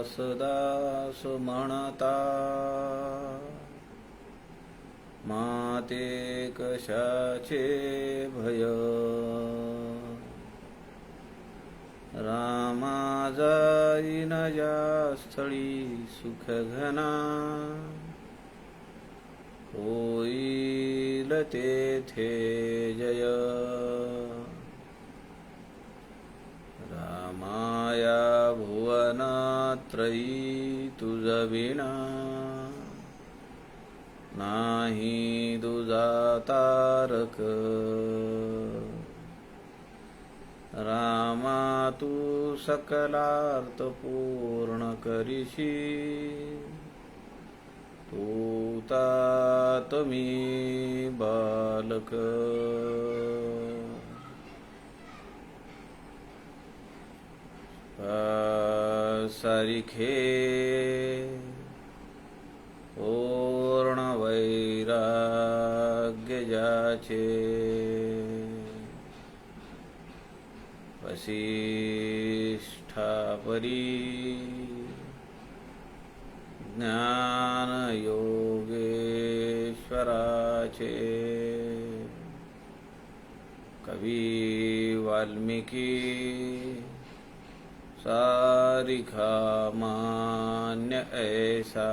दास म्हणता, माते कशाचे भय, रामा जाईन ज्या स्थळी सुख घना, होईल तेथे जय. रामाया भुवनात्रयी तुझ विना, नाही दुजा तारक. रामा तू सकलार्थ पूर्ण करिशी, तू तात मी बालक. सारिखे पूर्ण वैराग्य ज्याचे, वसिष्ठा परी ज्ञान योगेश्वराचे. कवी वाल्मिकी सारिखा मान्य ऐसा.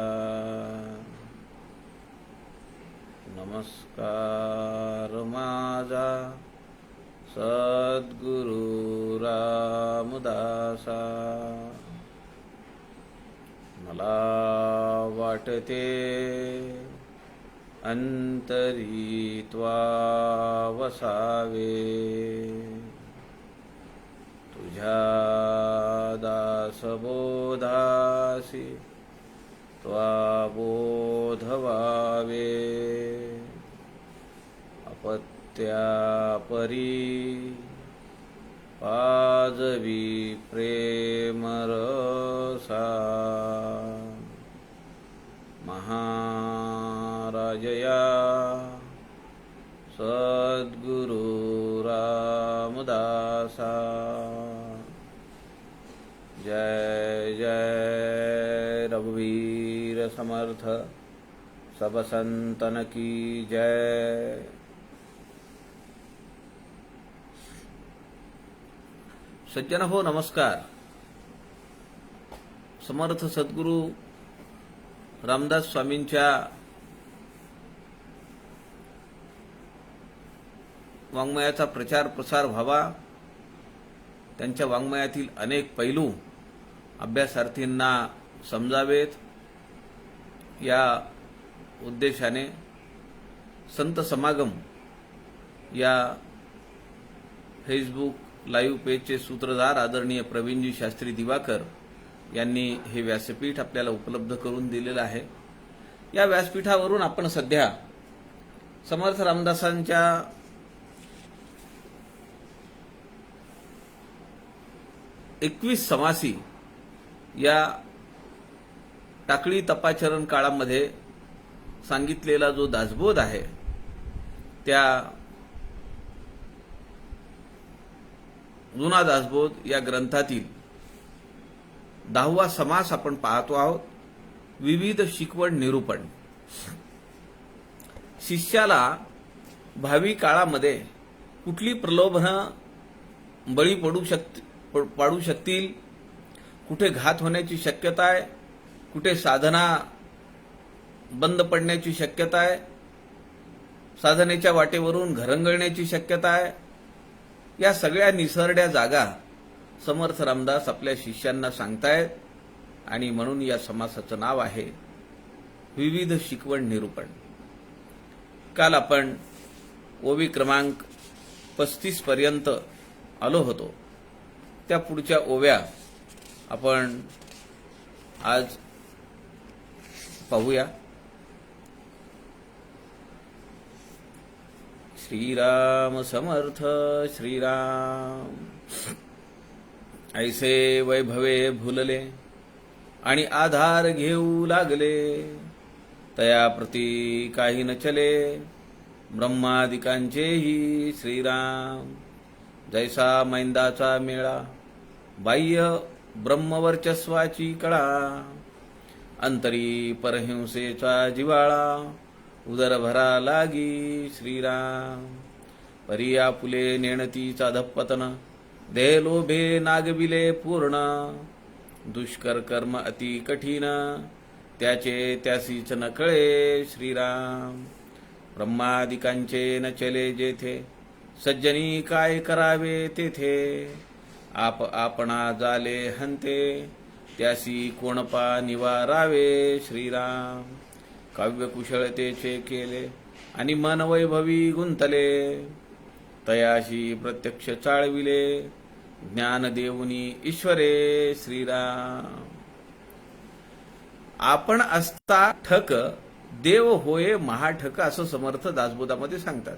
नमस्कार माझा सद्गुरु रामदासा. मला वाटते अंतरी त्वा वसावे, तुझ्या दासबोधासी त्वा बोध व्हावे. अपत्या परी पाजवी प्रेम रसा, महाराजया सद्गुरु रामदासा. जय जय रघुवीर समर्थ, सब संतन की जय. सज्जन हो नमस्कार. समर्थ सद्गुरु रामदास स्वामींच्या वाङ्मयाचा प्रचार प्रसार व्हावा, त्यांच्या वाङ्मयातील अनेक पैलू अभ्यासार्थींना समजावेत, या उद्देशाने संत समागम या फेसबुक लाईव्ह पेजचे सूत्रधार आदरणीय प्रवीणजी शास्त्री दिवाकर यांनी हे व्यासपीठ आपल्याला उपलब्ध करून दिलेलं आहे. या व्यासपीठावरून आपण सध्या समर्थ रामदासांच्या एकवीस समासी या टाकळी तपाचरण काळामध्ये सांगितलेला जो दासबोध आहे, त्या जुना दासबोध या ग्रंथातील 10वा समास आपण पाहतो आहोत. विविध शिकवण निरूपण. शिष्याला भावी काळामध्ये कुठली प्रलोभनं बळी पाडू शकतील, कुठे घात होण्याची शक्यता आहे, कुठे साधना बंद पडण्याची शक्यता आहे, साधनेच्या वाटेवरून घरंगळण्याची शक्यता आहे, या सगळ्या निसरड्या जागा समर्थ रामदास आपल्या शिष्यांना सांगतायत. आणि म्हणून या समासाचं नाव आहे विविध शिकवण निरूपण. काल आपण ओवी क्रमांक 35 पर्यंत आलो होतो. त्या पुढच्या ओव्या आपण आज पाहूया. श्रीराम समर्थ श्रीराम. ऐसे वैभवे भुलले आणि आधार घेऊ लागले, तया प्रती काही न चले ब्रह्मादिकांचेही श्रीराम. जैसा मैंदाचा मेळा बाह्य ब्रह्मवर्चस्वाची कळा, अंतरी परहिंसेचा जिवाळा, उदरभरा लागी श्रीराम. परी आपुले नेणतीचा धप्पतन, देह लोभे नागविले पूर्ण. दुष्कर कर्म अति कठीण, त्याचे त्यासीच न कळे श्रीराम. ब्रह्मादिकांचे न चले जेथे, सज्जनी काय करावे तेथे. आपणा जाले हंते, त्यासी कोणपा निवारावे श्रीराम. काव्य कुशळतेचे केले, आणि मन वैभवी गुंतले. तयाशी प्रत्यक्ष चाळविले, ज्ञान देऊनी ईश्वरे श्रीराम. आपण असता ठक, देव होय महाठक, असं समर्थ दासबोधामध्ये सांगतात.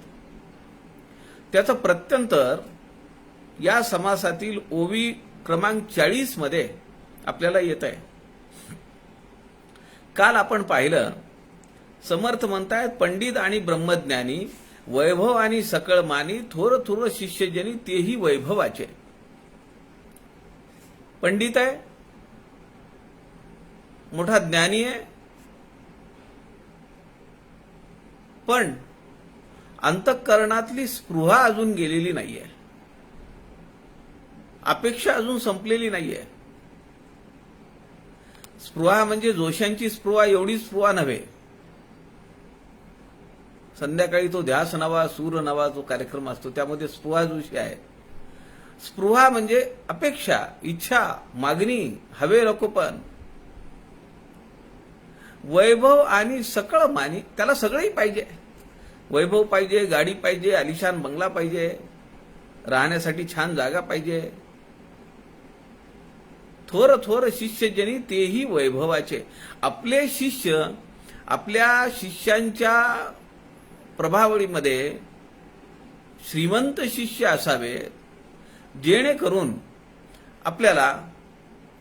त्याचं प्रत्यंतर या समासातील ओवी क्रमांक 40 मध्ये आपल्याला येत आहे. काल आपण पाहिलं, समर्थ म्हणतायत, पंडित आणि ब्रह्मज्ञानी वैभव आणि सकळ मानी, थोर थोर शिष्यजनी तेही वैभवाचे. पंडित आहे, मोठा ज्ञानी आहे, पण अंतःकरणातली स्पृहा अजून गेलेली नाहीये, अपेक्षा अजून संपलेली नाहीये. स्पृहा म्हणजे जोशांची स्पृहा, एवढी स्पृहा नव्हे. संध्याकाळी तो ध्यास नवा सूर नवा जो कार्यक्रम असतो त्यामध्ये स्पृहा जोशी आहे. स्पृहा म्हणजे अपेक्षा, इच्छा, मागणी, हवे रकोपण. वैभव आणि सकळ मानी, त्याला सगळंही पाहिजे. वैभव पाहिजे, गाडी पाहिजे, आलिशान बंगला पाहिजे, राहण्यासाठी छान जागा पाहिजे. थोर थोर शिष्यजनी तेही वैभवाचे. आपले शिष्य आपल्या शिष्यांच्या प्रभावळीमध्ये श्रीमंत शिष्य असावेत, जेणेकरून आपल्याला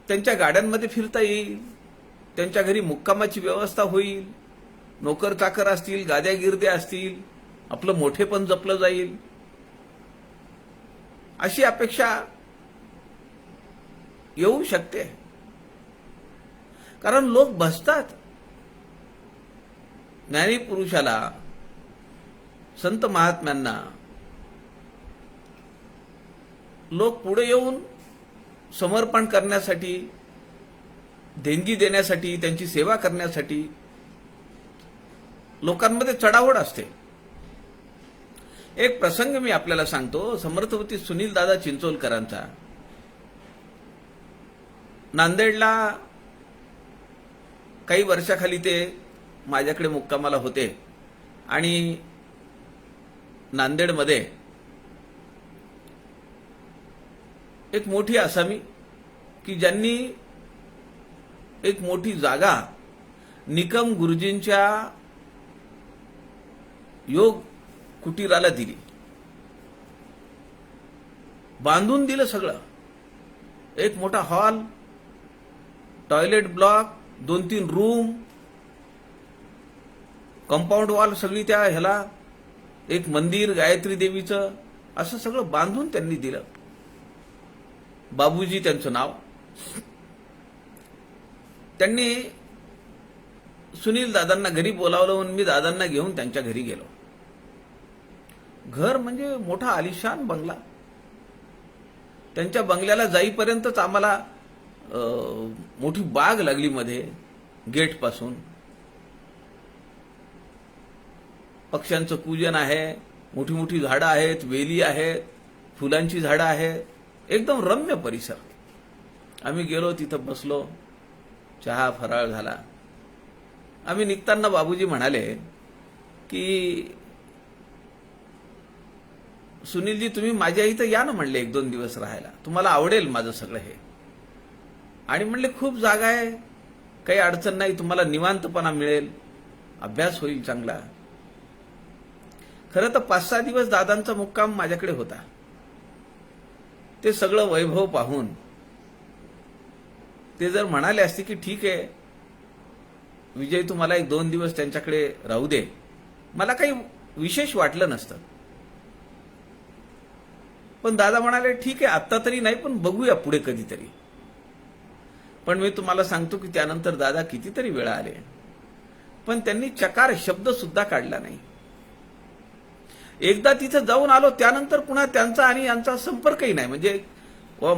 त्यांच्या गाड्यांमध्ये फिरता येईल, त्यांच्या घरी मुक्कामाची व्यवस्था होईल, नोकर चाकर असतील, गाद्या गिरद्या असतील, आपलं मोठेपण जपलं जाईल, अशी अपेक्षा येऊ शकते. कारण लोक भसतात. ज्ञानी पुरुषाला, संत महात्म्यांना लोक पुढे येऊन समर्पण करण्यासाठी, देणगी देण्यासाठी, त्यांची सेवा करण्यासाठी लोकांमध्ये चढाओढ असते. एक प्रसंग मी आपल्याला सांगतो, समर्थवती सुनील दादा चिंचोलकरांचा. नांदेडला काही वर्षाखाली ते माझ्याकडे मुक्कामाला होते आणि नांदेडमध्ये एक मोठी आसामी की ज्यांनी एक मोठी जागा निकम गुरुजींच्या योग कुटीराला दिली, बांधून दिलं सगळं. एक मोठा hall, toilet block, 2-3 room, compound wall सगळी त्या ह्याला, एक मंदिर गायत्री देवीचं, असं सगळं बांधून त्यांनी दिलं. बाबूजी त्यांचं नाव. त्यांनी सुनील दादांना घरी बोलावलं म्हणून मी दादांना घेऊन त्यांच्या घरी गेलो. घर म्हणजे मोठा आलिशान बंगला. त्यांच्या बंगल्याला जाईपर्यंतच आम्हाला मोठी बाग लागली मध्ये, गेट पासून. पक्ष्यांचं पूजन आहे, मोठी मोठी झाडं आहेत, वेली आहेत, फुलांची झाडं आहेत, एकदम रम्य परिसर. आम्ही गेलो, तिथं बसलो, चहा फराळ झाला. आम्ही निघताना बाबूजी म्हणाले की सुनीलजी तुम्ही माझ्या इथं या ना, म्हणले 1-2 दिवस राहायला, तुम्हाला आवडेल माझं सगळं हे. आणि म्हणले खूप जागा आहे, काही अडचण नाही, तुम्हाला निवांतपणा मिळेल, अभ्यास होईल चांगला. खरं तर 5-6 दिवस दादांचा मुक्काम माझ्याकडे होता. ते सगळं वैभव पाहून ते जर म्हणाले असते की ठीक आहे विजय, तुम्हाला 1-2 दिवस त्यांच्याकडे राहू दे, मला काही विशेष वाटलं नसतं. पण दादा म्हणाले ठीक आहे, आत्ता तरी नाही, पण बघूया पुढे कधीतरी. पण मी तुम्हाला सांगतो की त्यानंतर दादा कितीतरी वेळा आले, पण त्यांनी चकार शब्द सुद्धा काढला नाही. एकदा तिथं जाऊन आलो, त्यानंतर पुन्हा त्यांचा आणि यांचा संपर्कही नाही. म्हणजे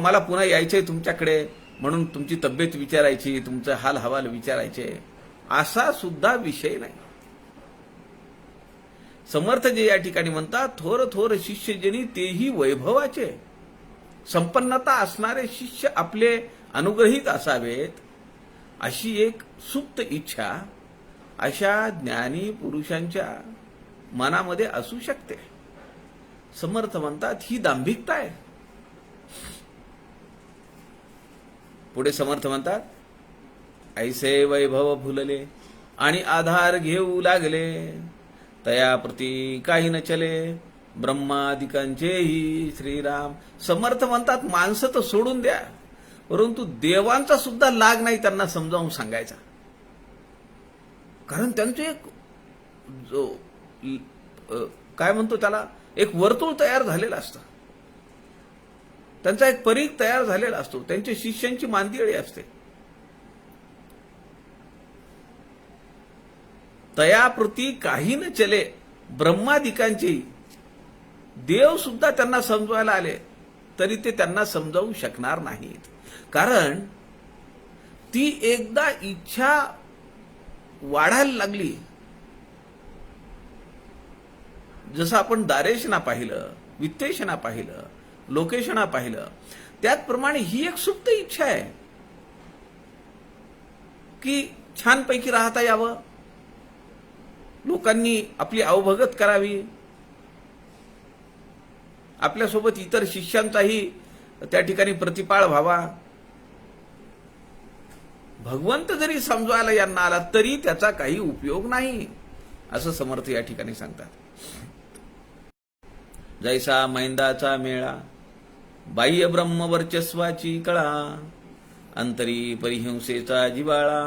मला पुन्हा यायचंय तुमच्याकडे म्हणून तुमची तब्येत विचारायची, तुमचा हाल हवाल विचारायचे, असा सुद्धा विषय नाही. समर्थ जे या ठिकाणी म्हणतात, थोर थोर शिष्यजनी तेही वैभवाचे, संपन्नता असणारे शिष्य आपले अनुग्रहित असावेत, अशी एक सुप्त इच्छा अशा ज्ञानी पुरुषांच्या मनामध्ये असू शकते. समर्थ म्हणतात ही दांभिकता आहे. पुढे समर्थ म्हणतात, ऐसे वैभव फुलले आणि आधार घेऊ लागले, तया प्रती काही न चले, ब्रह्मादिकांचेही श्रीराम. समर्थ म्हणतात माणसं तर सोडून द्या, परंतु देवांचा सुद्धा लाग नाही त्यांना समजावून सांगायचा. कारण त्यांचं एक जो काय म्हणतो त्याला, एक वर्तुळ तयार झालेलं असतं, त्यांचा एक परीघ तयार झालेला असतो, त्यांच्या शिष्यांची मांदियाळी असते. तयाप्रती काही न चले, ब्रह्मादिकांची. देव सुद्धा त्यांना समजवायला आले तरी ते त्यांना समजावू शकणार नाहीत. कारण ती एकदा इच्छा वाढायला लागली, जसं आपण दारेशना पाहिलं, वित्तेशना पाहिलं, लोकेशना पाहिलं, त्याचप्रमाणे ही एक सुप्त इच्छा आहे की छानपैकी राहता यावं, लोकांनी आपली अवभगत करावी, आपल्यासोबत इतर शिष्यांचाही त्या ठिकाणी प्रतिपाळ व्हावा. भगवंत जरी समजवायला यांना आला तरी त्याचा काही उपयोग नाही, असं समर्थ या ठिकाणी सांगतात. जैसा मैंदाचा मेळा, बाह्य ब्रह्म वर्चस्वाची कळा, अंतरी परिहिंसेचा जिवाळा,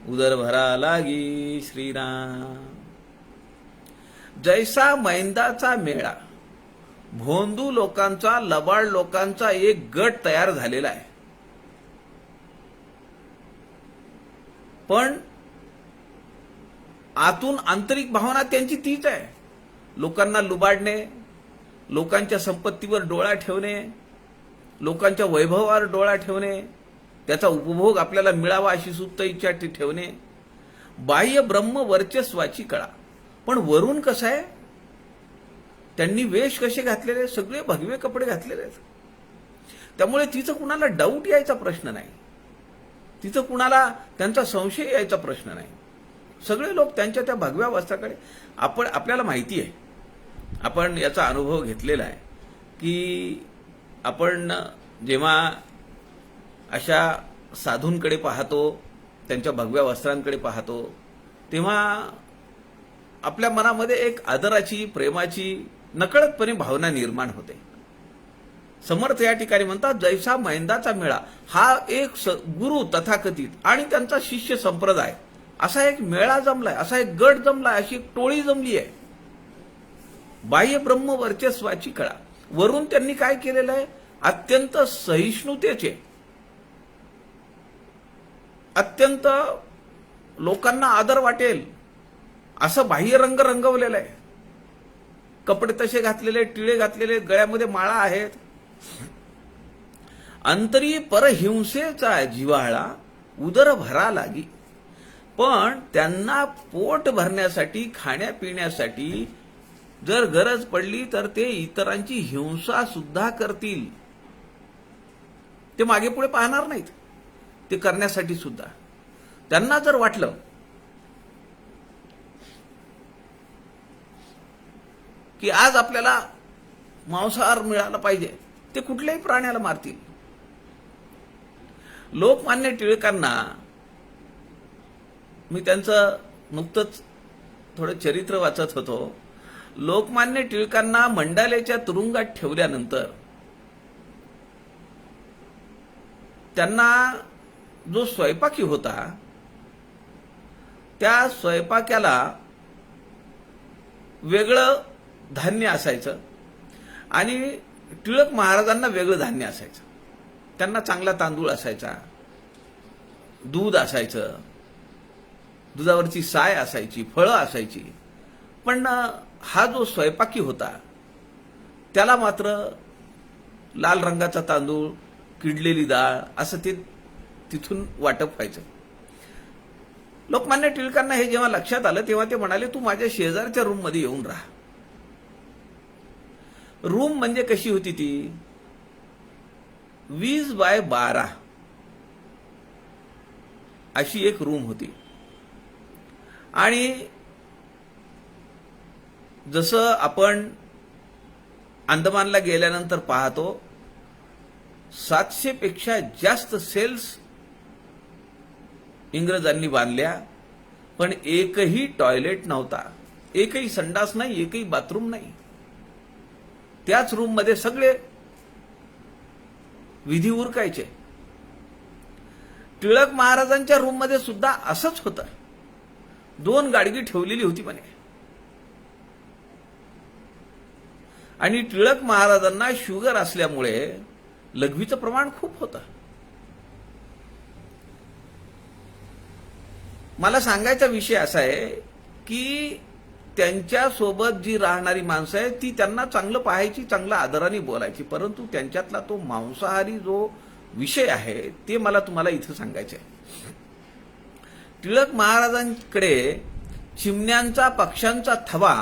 उदर भरा लागी श्रीराम. जैसा मैंदाचा मेळा, भोंदू लोकांचा, लबाड लोकांचा एक गट तयार झालेला आहे. पण आतून आंतरिक भावना त्यांची तीच आहे. लोकांना लुबाडणे, लोकांच्या संपत्तीवर डोळा ठेवणे, लोकांच्या वैभवावर डोळा ठेवणे, त्याचा उपभोग आपल्याला मिळावा अशी सुप्त इच्छा ठेवणे, बाह्य ब्रह्म वर्चस्वाची कळा. पण वरून कसं आहे, त्यांनी वेश कसे घातलेले, सगळे भगवे कपडे घातलेले आहेत. त्यामुळे तिचं कुणाला डाऊट यायचा प्रश्न नाही, तिचं कुणाला त्यांचा संशय यायचा प्रश्न नाही. सगळे लोक त्यांच्या त्या भगव्या वस्त्राकडे. आपल्याला माहिती आहे, आपण याचा अनुभव घेतलेला आहे की आपण जेव्हा अशा साधूंकडे पाहतो, त्यांच्या भगव्या वस्त्रांकडे पाहतो, तेव्हा आपल्या मनामध्ये एक आदराची, प्रेमाची नकळतपणे भावना निर्माण होते. समर्थ या ठिकाणी म्हणतात, जैसा मैंदाचा मेळा, हा एक गुरु तथाकथित आणि त्यांचा शिष्य संप्रदाय, असा एक मेळा जमलाय, असा एक गट जमलाय, अशी एक टोळी जमली आहे. बाह्य ब्रह्म वर्चस्वाची कळा. वरून त्यांनी काय केलेलं आहे, अत्यंत सहिष्णुतेचे, अत्यंत लोकांना आदर वाटेल असं बाह्य रंग रंगवलेलं आहे. कपडे तसे घातलेले, टिळे घातलेले, गळ्यामध्ये माळा आहेत. अंतरी परहिंसेचा जिव्हाळा, उदर भरा लागी. पण त्यांना पोट भरण्यासाठी, खाण्यापिण्यासाठी जर गरज पडली तर ते इतरांची हिंसा सुद्धा करतील. ते मागे पुढे पाहणार नाहीत. ते करण्यासाठी सुद्धा त्यांना जर वाटलं की आज आपल्याला मांसाहार मिळाला पाहिजे, ते कुठल्याही प्राण्याला मारतील. लोकमान्य टिळकांना, मी त्यांचं नुकतंच थोडं चरित्र वाचत होतो, लोकमान्य टिळकांना मंडालेच्या तुरुंगात ठेवल्यानंतर त्यांना जो स्वयंपाकी होता, त्या स्वयंपाक्याला वेगळं धान्य असायचं आणि टिळक महाराजांना वेगळं धान्य असायचं. त्यांना चांगला तांदूळ असायचा, दूध असायचं, दुधावरची साय असायची, फळं असायची, पण हा जो स्वयंपाकी होता त्याला मात्र लाल रंगाचा तांदूळ, किडलेली डाळ असं ते तिथून वाटप व्हायचं. लोकमान्य टिळकांना हे जेव्हा लक्षात आलं तेव्हा ते म्हणाले, तू माझ्या शेजारच्या रूममध्ये येऊन राहा. रूम म्हणजे कशी होती ती? 20x12 अशी एक रूम होती. आणि जसं आपण अंदमानला गेल्यानंतर पाहतो 700 पेक्षा जास्त सेल्स इंग्रजांनी बांधल्या, पण एकही टॉयलेट नव्हता, एकही संडास नाही, एकही बाथरूम नाही. त्याच रूम मध्ये सगळे विधी उरकायचे. टिळक महाराजांच्या रूम मध्ये सुद्धा असंच होतं. 2 गाडगी ठेवलेली होती म्हणे. आणि टिळक महाराजांना शुगर असल्यामुळे लघवीचं प्रमाण खूप होतं. मला सांगायचा विषय असा आहे की त्यांच्यासोबत जी राहणारी माणसं आहेत ती त्यांना चांगलं पाहायची, चांगलं आदराने बोलायची, परंतु त्यांच्यातला तो मांसाहारी जो विषय आहे ते मला तुम्हाला इथं सांगायचं आहे. टिळक महाराजांकडे चिमण्यांचा, पक्ष्यांचा थवा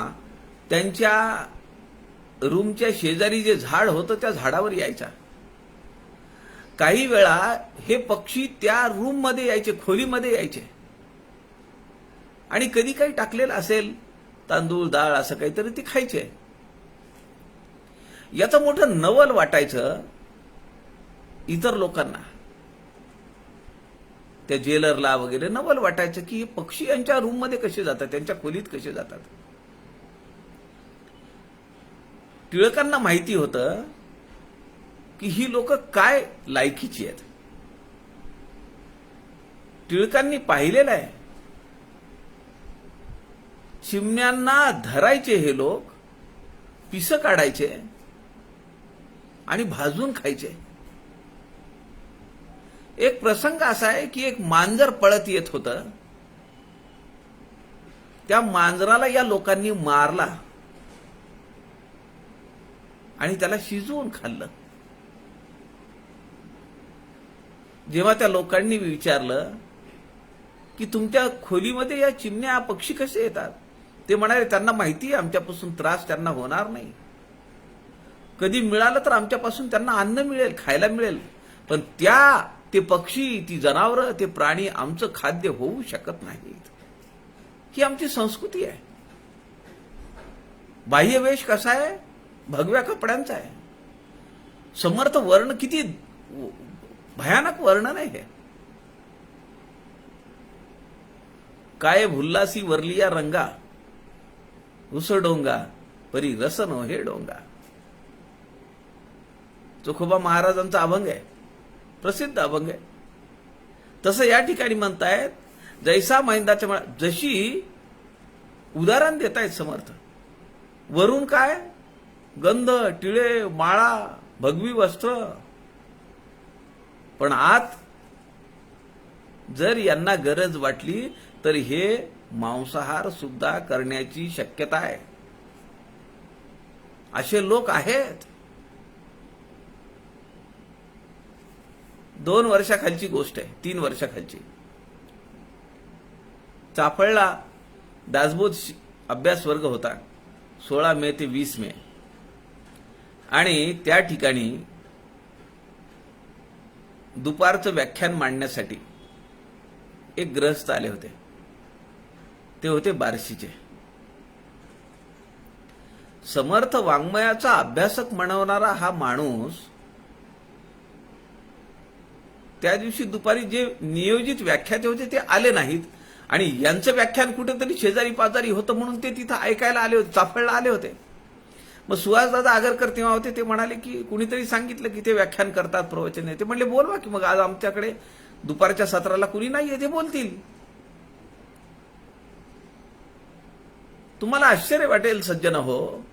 त्यांच्या रूमच्या शेजारी जे झाड होतं त्या झाडावर यायचा. काही वेळा हे पक्षी त्या रूममध्ये यायचे, खोलीमध्ये यायचे, आणि कधी काही टाकलेलं असेल तांदूळ, डाळ असं काहीतरी ते खायचे. याचं मोठं नवल वाटायचं इतर लोकांना, त्या जेलरला वगैरे नवल वाटायचं की पक्षी यांच्या रूममध्ये कसे जातात, त्यांच्या खोलीत कसे जातात. टिळकांना माहिती होतं की ही लोक काय लायकीची आहेत. टिळकांनी पाहिलेलं आहे, चिमण्यांना धरायचे हे लोक, पिसं काढायचे आणि भाजून खायचे. एक प्रसंग असा आहे की एक मांजर पळत येत होतं, त्या मांजराला या लोकांनी मारला आणि त्याला शिजवून खाल्लं. जेव्हा त्या लोकांनी विचारलं की तुमच्या खोलीमध्ये या चिमण्या, पक्षी कसे येतात, ते म्हणाले त्यांना माहिती आहे आमच्यापासून त्रास त्यांना होणार नाही. कधी मिळालं तर आमच्यापासून त्यांना अन्न मिळेल, खायला मिळेल, पण ते पक्षी, ती जनावरं, ते प्राणी आमचं खाद्य होऊ शकत नाहीत. ही आमची संस्कृती आहे. बाह्यवेश कसा आहे? भगव्या कपड्यांचा आहे. समर्थ वर्ण किती भयानक वर्णन आहे हे. काय भुल्लासी वरलिया रंगा, उस डोंगा परी रस नो हे डोंगा. चोखोबा महाराजांचा अभंग आहे, प्रसिद्ध अभंग आहे. तसं या ठिकाणी म्हणतायत, जैसा मैंदाच्या जशी उदाहरण देतायत समर्थ. वरून काय? गंध, टिळे, माळा, भगवी वस्त्र, पण आत जर यांना गरज वाटली तर हे मांसाहार सुद्धा करण्याची शक्यता आहे. असे लोक आहेत. 2 वर्षाखालची गोष्ट आहे, 3 वर्षाखालची. चाफळला दासबोध अभ्यास वर्ग होता, 16 मे ते 20 मे, आणि त्या ठिकाणी दुपारचं व्याख्यान मांडण्यासाठी एक गृहस्थ आले होते. ते होते बार्शीचे. समर्थ वाङ्मयाचा अभ्यासक म्हणवणारा हा माणूस त्या दिवशी दुपारी जे नियोजित व्याख्याते होते ते आले नाहीत, आणि यांचं व्याख्यान कुठेतरी शेजारी पाजारी होतं म्हणून ते तिथं ऐकायला आले होते, चाफळला आले होते. मग सुहासदादा आगरकर तेव्हा होते, ते म्हणाले की कुणीतरी सांगितलं की ते व्याख्यान करतात, प्रवचन आहे. ते म्हणले बोलवा की मग, आज आमच्याकडे दुपारच्या सत्राला कुणी नाहीये, ते बोलतील. तुम्हाला आश्चर्य वाटेल सज्जन हो,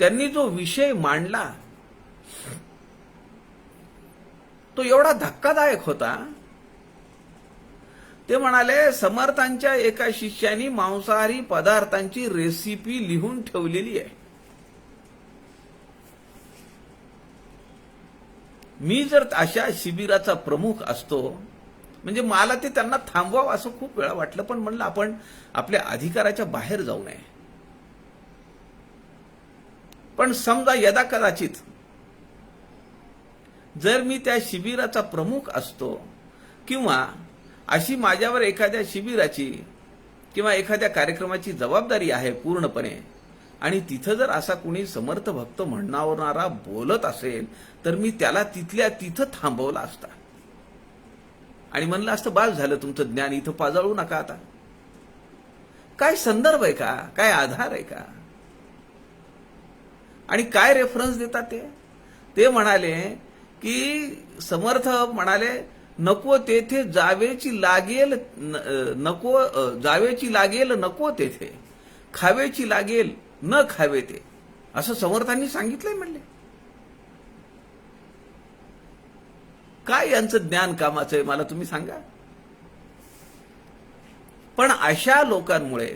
त्यांनी जो विषय मांडला तो एवढा धक्कादायक होता ते म्हणाले समर्थांच्या एका शिष्यानी मांसाहारी पदार्थांची रेसिपी लिहून ठेवलेली आहे. मी जर अशा शिबिराचा प्रमुख असतो म्हणजे मला ते त्यांना थांबवावं असं खूप वेळा वाटलं, पण म्हणलं आपण आपल्या अधिकाराच्या बाहेर जाऊ नये. पण समजा यदा कदाचित जर मी त्या शिबिराचा प्रमुख असतो किंवा अशी माझ्यावर एखाद्या शिबिराची किंवा एखाद्या कार्यक्रमाची जबाबदारी आहे पूर्णपणे, आणि तिथं जर असा कुणी समर्थ भक्त म्हणणारा बोलत असेल तर मी त्याला तिथल्या तिथं थांबवला असता आणि म्हणलं असतं बास झालं तुमचं ज्ञान, इथं पाजाळू नका आता. काय संदर्भ आहे का, काय आधार आहे का, आणि काय रेफरन्स देतात ते म्हणाले की समर्थ म्हणाले नको तेथे जावेची लागेल, नको तेथे खावेची लागेल न खावे ते, असं समर्थांनी सांगितलंय म्हणले. काय यांचं ज्ञान कामाचं आहे मला तुम्ही सांगा. पण अशा लोकांमुळे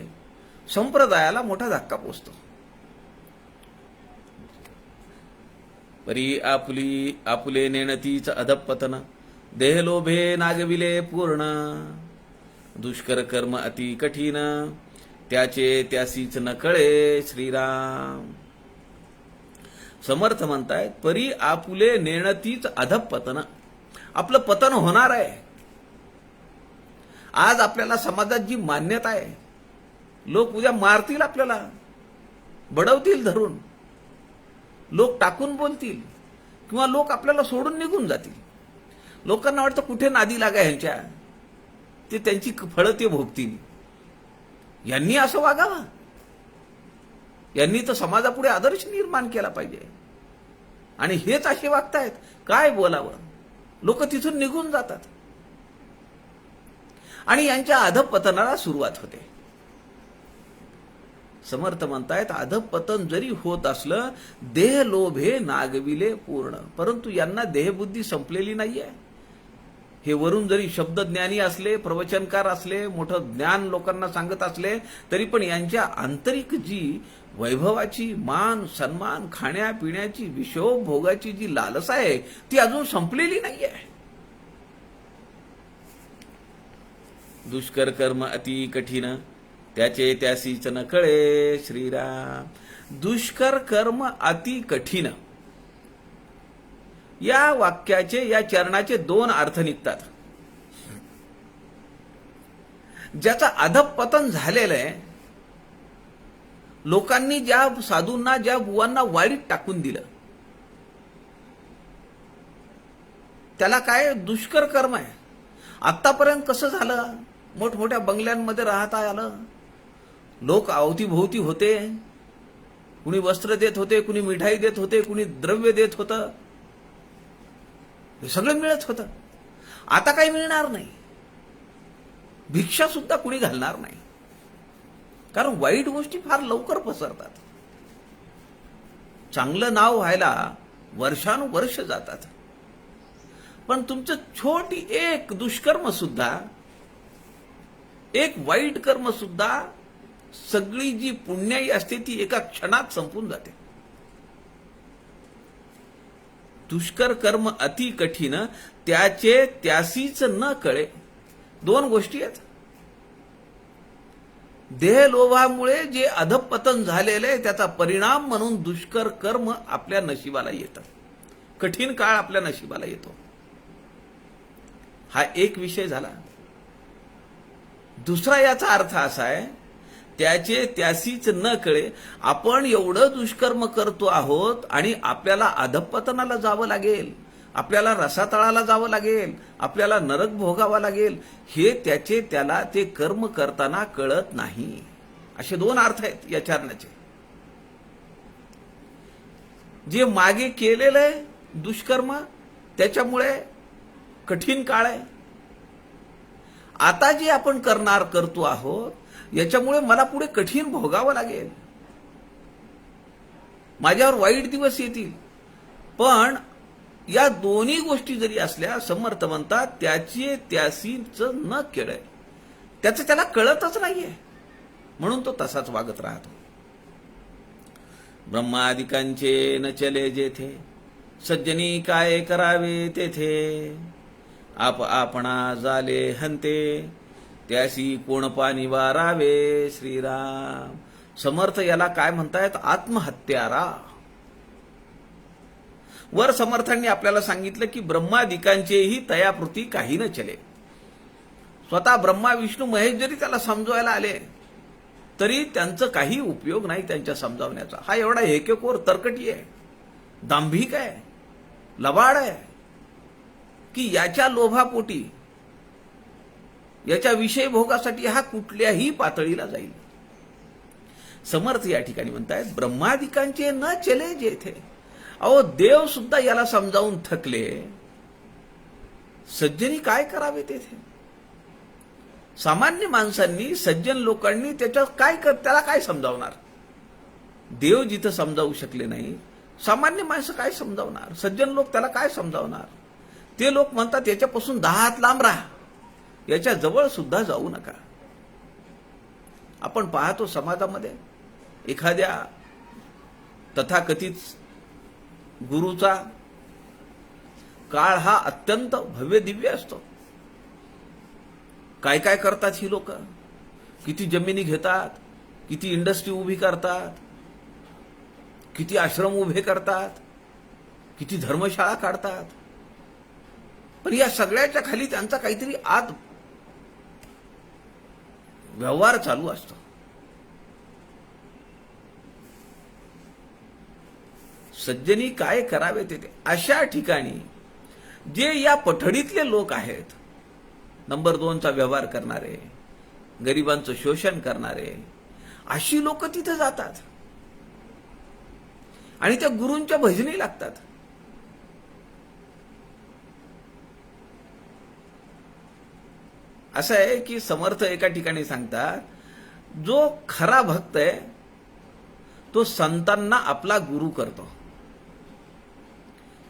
संप्रदायाला मोठा धक्का पोचतो. परी आपुले नेणतीच अधपतन, देहलोभे नागविले पूर्ण, दुष्कर कर्म अति कठीण, त्याचे त्यासीच न कळे श्रीराम. समर्थ म्हणतायत परी आपुले नेणतीच अधपतन, आपलं पतन होणार आहे. आज आपल्याला समाजात जी मान्यता आहे, लोक उद्या मारतील आपल्याला, बडवतील धरून, लोक टाकून बोलतील किंवा लोक आपल्याला सोडून निघून जातील. लोकांना वाटतं कुठे नादी लागा ह्यांच्या, ते त्यांची फळं ते भोगतील. यांनी असं वागावं, यांनी तर समाजापुढे आदर्श निर्माण केला पाहिजे, आणि हेच असे वागतायत. काय बोलावं, लोक तिथून निघून जातात आणि यांच्या अधपतनाला सुरुवात होते. समर्थ म्हणतायत अधपतन जरी होत असलं, देह लोभे नागविले पूर्ण, परंतु यांना देहबुद्धी संपलेली नाहीये. हे वरून जरी शब्दज्ञानी असले, प्रवचनकार असले, मोठं ज्ञान लोकांना सांगत असले, तरी पण यांच्या आंतरिक जी वैभवाची, मान सन्मान, खाण्यापिण्याची, विषयोपभोगाची जी लालसा आहे ती अजून संपलेली नाहीये. दुष्कर कर्म अति कठीण, त्याचे त्यासीच न कळे श्रीराम. दुष्कर कर्म अति कठीण, या वाक्याचे, या चरणाचे दोन अर्थ निघतात. ज्याचा अधपतन झालेलं आहे, लोकांनी ज्या साधूंना, ज्या बुवांना वाईट टाकून दिलं, त्याला काय दुष्कर कर्म आहे. आतापर्यंत कसं झालं, मोठमोठ्या बंगल्यांमध्ये राहता आलं, लोक अवतीभोवती होते, कुणी वस्त्र देत होते, कुणी मिठाई देत होते, कुणी द्रव्य देत होतं, हे सगळं मिळत होतं. आता काही मिळणार नाही, भिक्षा सुद्धा कुणी घालणार नाही, कारण वाईट गोष्टी फार लवकर पसरतात. चांगलं नाव व्हायला वर्षानुवर्ष जातात, पण तुमचं छोटी एक दुष्कर्म सुद्धा, एक वाईट कर्म सुद्धा, सगळी जी पुण्याई असते ती एका क्षणात संपून जाते. दुष्कर कर्म अति कठीण, त्याचे त्यासीच न कळे. दोन गोष्टी आहेत. देहलोभामुळे जे अधपतन झालेलं आहे त्याचा परिणाम म्हणून दुष्कर कर्म आपल्या नशिबाला येतं, कठीण काळ आपल्या नशिबाला येतो. हा एक विषय झाला. दुसरा याचा अर्थ असा आहे, त्याचे त्यासीच न कळे. आपण एवढं दुष्कर्म करतो आहोत आणि आपल्याला अधपतनाला जावं लागेल, आपल्याला रसातळाला जावं लागेल, आपल्याला नरक भोगावा लागेल, हे त्याचे त्याला ते कर्म करताना कळत नाही. असे दोन अर्थ आहेत या चरणाचे. जे मागे केलेलं आहे दुष्कर्म, त्याच्यामुळे कठीण काळ आहे. आता जे आपण करतो आहोत याच्यामुळे मला पुढे कठीण भोगावं लागेल, माझ्यावर वाईट दिवस येतील. पण या दोन्ही गोष्टी जरी असल्या, समर्थ म्हणतात त्याचे त्यासीच न केळे. त्याचं त्याला कळतच नाहीये, म्हणून तो तसाच वागत राहतो. ब्रह्मादिकांचे न चले जेथे, सज्जनी काय करावे तेथे. आपणा झाले हंते, त्यासी कोण पाणी वारावे. श्रीराम समर्थ याला काय म्हणतायत? आत्महत्यारा. वर समर्थांनी आपल्याला सांगितलं की ब्रह्मादिकांचेही तयाकृती काही न चले. स्वतः ब्रह्मा विष्णू महेश जरी त्याला समजवायला आले तरी त्यांचं काही उपयोग नाही त्यांच्या समजावण्याचा. हा एवढा हेकेखोर तरकटी आहे, दांभिक आहे, लबाड आहे की याच्या लोभापोटी, याच्या विषय भोगासाठी हा कुठल्याही पातळीला जाईल. समर्थ या ठिकाणी म्हणतायत ब्रह्मादिकांचे न चले जेथे. अहो देव सुद्धा याला समजावून थकले, सज्जनी काय करावे तेथे. सामान्य माणसांनी, सज्जन लोकांनी त्याला काय समजावणार? देव जिथं समजावू शकले नाही, सामान्य माणसं काय समजावणार? सज्जन लोक त्याला काय समजावणार? ते लोक म्हणतात याच्यापासून 10 हात लांब राहा, याच्या जवळ सुद्धा जाऊ नका. आपण पाहतो समाजामध्ये एखाद्या तथाकथित गुरुचा काळ हा अत्यंत भव्य दिव्य असतो. काय काय करतात ही लोक, किती जमिनी घेतात, किती इंडस्ट्री उभी करतात, किती आश्रम उभे करतात, किती धर्मशाळा काढतात. पण या सगळ्याच्या खाली त्यांचा काहीतरी आत व्यवहार चालू असतो. सज्जनी काय करावे तेथे. अशा ठिकाणी जे या पठडीतले लोक आहेत, नंबर 2चा व्यवहार करणारे, गरिबांचं शोषण करणारे, अशी लोक तिथे जातात आणि त्या गुरूंच्या भजनी लागतात. असं आहे की समर्थ एका ठिकाणी सांगतात, जो खरा भक्त आहे तो संतांना आपला गुरु करतो.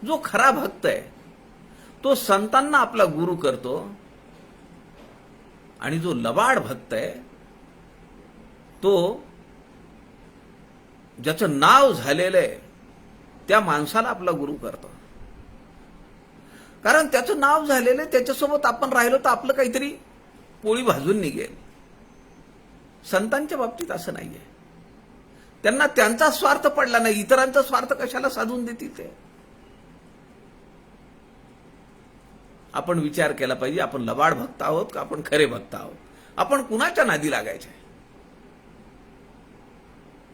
जो खरा भक्त आहे तो संतांना आपला गुरु करतो, आणि जो लबाड भक्त आहे तो ज्याचं नाव झालेलं आहे त्या माणसाला आपला गुरु करतो. कारण त्याचं नाव झालेलं आहे, त्याच्यासोबत आपण राहिलो तर आपलं काहीतरी पोळी भाजून निघेल. संतांच्या बाबतीत असं नाहीये. त्यांना त्यांचा स्वार्थ पडला नाही, इतरांचा स्वार्थ कशाला साधून देतील ते. आपण विचार केला पाहिजे, आपण लबाड भक्त आहोत का आपण खरे भक्त आहोत? आपण कुणाच्या नादी लागायचे?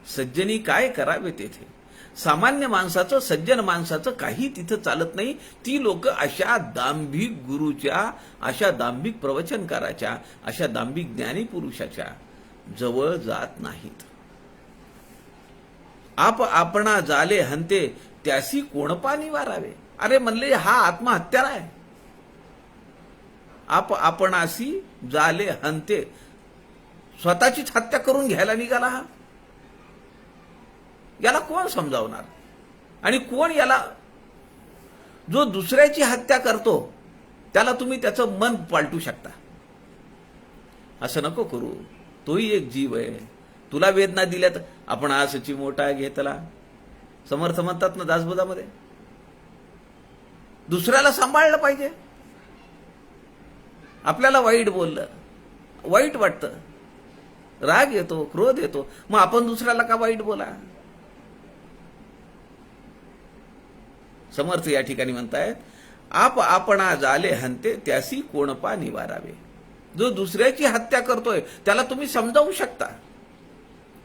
सज्जनी काय करावे तेथे. सामान्य माणसाचं, सज्जन माणसाचं काही तिथं चालत नाही. ती लोक अशा दांभिक गुरुच्या, अशा दांभिक प्रवचनकाराच्या, अशा दांभिक ज्ञानी पुरुषाच्या जवळ जात नाहीत. आपणा जाले हंते, त्यासी कोण पाणी वारावे. अरे म्हणले हा आत्महत्यारा आहे. आपणासी जाले हंते, स्वतःचीच हत्या करून घ्यायला निघाला हा. याला कोण समजावणार? आणि कोण याला, जो दुसऱ्याची हत्या करतो त्याला तुम्ही त्याचं मन पालटू शकता? असं नको करू. तोही एक जीव आहे. तुला वेदना दिल्यात आपण आसची मोठा घेतला. समर्थ म्हणतात ना दासबोधामध्ये, दुसऱ्याला सांभाळलं पाहिजे. आपल्याला वाईट बोललं, वाईट वाटतं, राग येतो, क्रोध येतो, मग आपण दुसऱ्याला का वाईट बोला? समर्थ या ठिकाणी म्हणतायत आपणा जाले हंते, त्यासी कोणपा निवारावे. जो दुसऱ्याची हत्या करतोय त्याला तुम्ही समजावू शकता,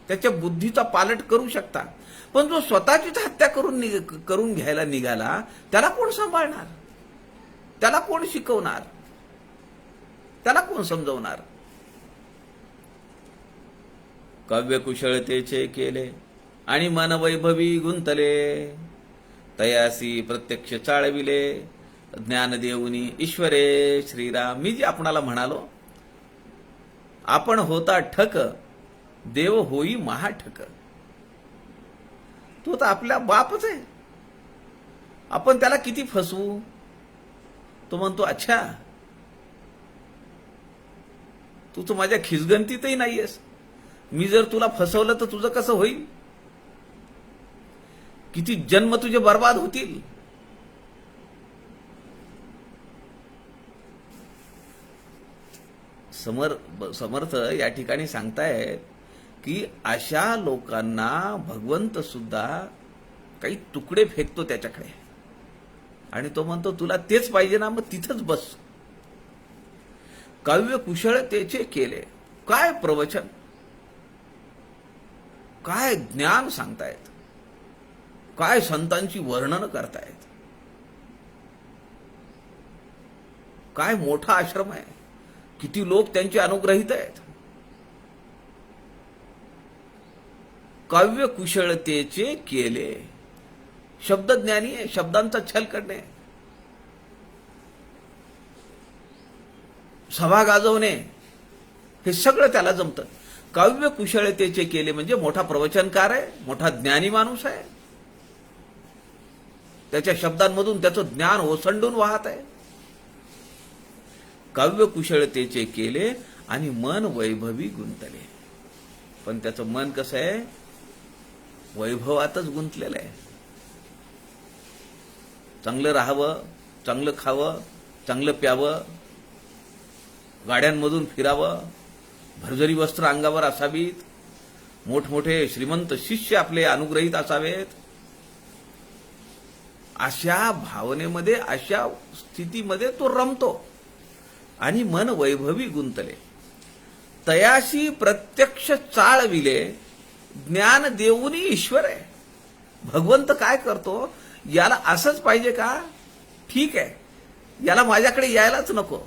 त्याच्या बुद्धीचा पालट करू शकता. पण जो स्वतःचीच हत्या करून घ्यायला निघाला त्याला कोण सांभाळणार? त्याला कोण शिकवणार? त्याला कोण समजवणार? काव्य कुशळतेचे केले आणि मन वैभवी गुंतले, तयासी प्रत्यक्ष चाळविले, ज्ञान देऊनी ईश्वरे. श्रीराम, मी जे आपणाला म्हणालो, आपण होता ठक, देव होई महाठक. तो तर आपला बापच आहे. आपण त्याला किती फसवू? तो म्हणतो अच्छा, तू तर माझ्या खिसगंतीतही नाहीयेस. मी जर तुला फसवलं तर तुझं कसं होईल? किती जन्म तुझे बर्बाद होतील. समर्थ या ठिकाणी सांगतायत की अशा लोकांना भगवंत सुद्धा काही तुकडे फेकतो त्याच्याकडे आणि तो म्हणतो तुला तेच पाहिजे ना, मग तिथंच बस. काव्य कुशळतेचे केले. काय प्रवचन, काय ज्ञान सांगतायत, काय संतांची वर्णन करतायत, काय मोठा आश्रम आहे, किती लोक त्यांचे अनुग्रहित आहेत. काव्य कुशळतेचे केले. शब्दज्ञानी आहे, शब्दांचा छल करणे, सभा गाजवणे, हे सगळं त्याला जमतं. काव्य कुशळतेचे केले म्हणजे मोठा प्रवचनकार आहे, मोठा ज्ञानी माणूस आहे. त्याच्या शब्दांमधून त्याचं ज्ञान ओसंडून वाहत आहे. काव्य कुशळतेचे केले आणि मन वैभवी गुंतले. पण त्याचं मन कसं आहे? वैभवातच गुंतलेलं आहे. चांगलं राहावं, चांगलं खावं, चांगलं प्यावं, गाड्यांमधून फिरावं, भरजरी वस्त्र अंगावर असावीत, मोठमोठे श्रीमंत शिष्य आपले अनुग्रहित असावेत. अशा भावनेमध्ये, अशा स्थितीमध्ये तो रमतो आणि मन वैभवी गुंतले. तयाशी प्रत्यक्ष चाळविले, ज्ञान देऊनी ईश्वर आहे. भगवंत काय करतो? याला असंच पाहिजे का? ठीक आहे, याला माझ्याकडे यायलाच नको.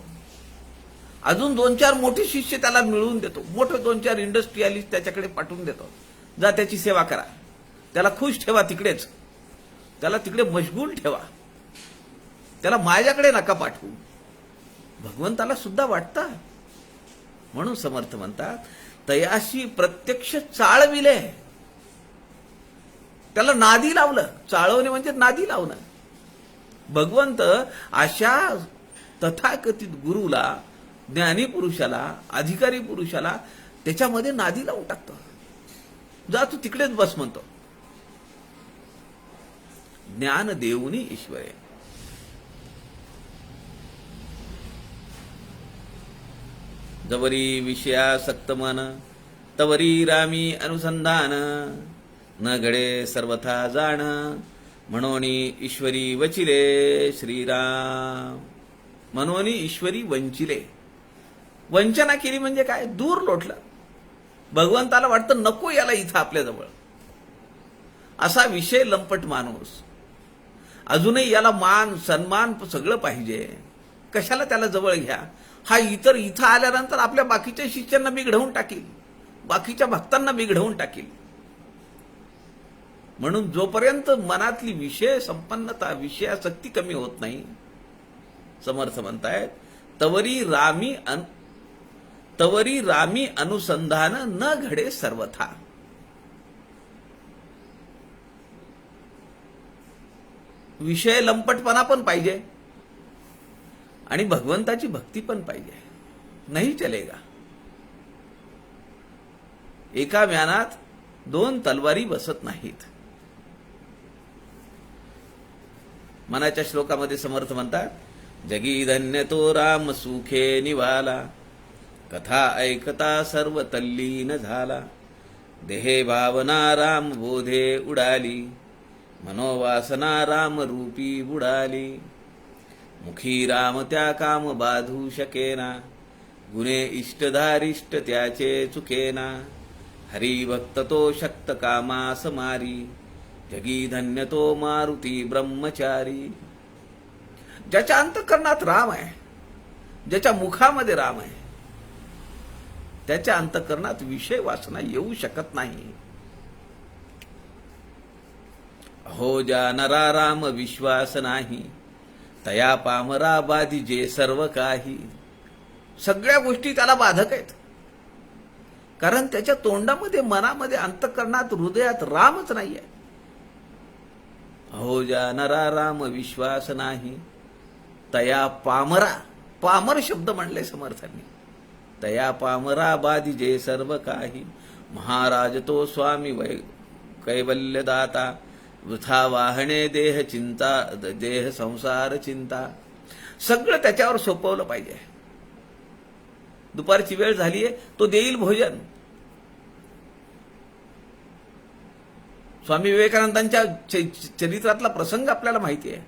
अजून 2-4 मोठे शिष्य त्याला मिळवून देतो, मोठे 2-4 इंडस्ट्रियलिस्ट त्याच्याकडे पाठवून देतो. जा त्याची सेवा करा, त्याला खुश ठेवा, तिकडेच त्याला तिकडे मशगूल ठेवा, त्याला माझ्याकडे नका पाठवू. भगवंताला सुद्धा वाटतं. म्हणून समर्थ म्हणतात तयाशी प्रत्यक्ष चाळविले. त्याला नादी लावलं. चाळवणे म्हणजे नादी लावणं. भगवंत अशा तथाकथित गुरुला, ज्ञानी पुरुषाला, अधिकारी पुरुषाला त्याच्यामध्ये नादी लावून टाकतो. जा तू तिकडेच बस म्हणतो. ज्ञान देऊनी ईश्वरे. जवरी विषयासक्त मन, तवरी रामी अनुसंधान. न घडे सर्वथा जाण, म्हणोनी ईश्वरी वचिले श्रीराम. म्हणोनी ईश्वरी वंचिले. वंचना केली म्हणजे काय? दूर लोटलं. भगवंताला वाटतं नको याला इथं आपल्याजवळ. असा विषय लंपट माणूस. अजूनही याला मान सन्मान सगळं पाहिजे. कशाला त्याला जवळ घ्या? हा इथं आल्यानंतर आपल्या बाकीच्या शिष्यांना बिघडवून टाकील, बाकीच्या भक्तांना बिघडवून टाकील. म्हणून जोपर्यंत मनातली विषय संपन्नता, विषयासक्ती कमी होत नाही, समर्थ म्हणतायत तवरी रामी अनुसंधान न घडे सर्वथा. विषय लंपटपणा पण पाहिजे आणि भगवंताची भक्ती पण पाहिजे. नाही चलेगा. एका म्यानात 2 तलवारी बसत नाहीत. मनाच्या श्लोकामध्ये समर्थ म्हणतात जगी धन्य तो राम सुखे निवाला. कथा ऐकता सर्व तल्लीन झाला. देहे भावना राम बोधे उडाली. मनोवासना राम रूपी बुडाली. मुखी राम त्या काम बाधू शकेना. गुणे इष्टधारिष्ट त्याचे चुकेना. हरिभक्त तो शक्त कामास मारी. जगी धन्य तो मारुती ब्रह्मचारी. ज्याच्या अंतःकरणात राम आहे, ज्याच्या मुखामध्ये राम आहे, त्याच्या अंतःकरणात विषय वासना येऊ शकत नाही. हो ज्या नरा राम विश्वास नाही. तया पामरा बाधिजे सर्व काही. सगळ्या गोष्टी त्याला बाधक आहेत. कारण त्याच्या तोंडामध्ये, मनामध्ये, अंतःकरणात, हृदयात रामच नाहीये. हो ज्या नरा राम विश्वास नाही. तया पामरा. पामर शब्द म्हणले समर्थांनी. तया पामरा बाधिजे सर्व काही. महाराज तो स्वामी वै कैवल्यदाता. वृथा वाहणे देह चिंता, देह संसार चिंता. सगळं त्याच्यावर सोपवलं पाहिजे. दुपारची वेळ झालीये, तो देईल भोजन. स्वामी विवेकानंदांच्या चरित्रातला प्रसंग आपल्याला माहिती आहे.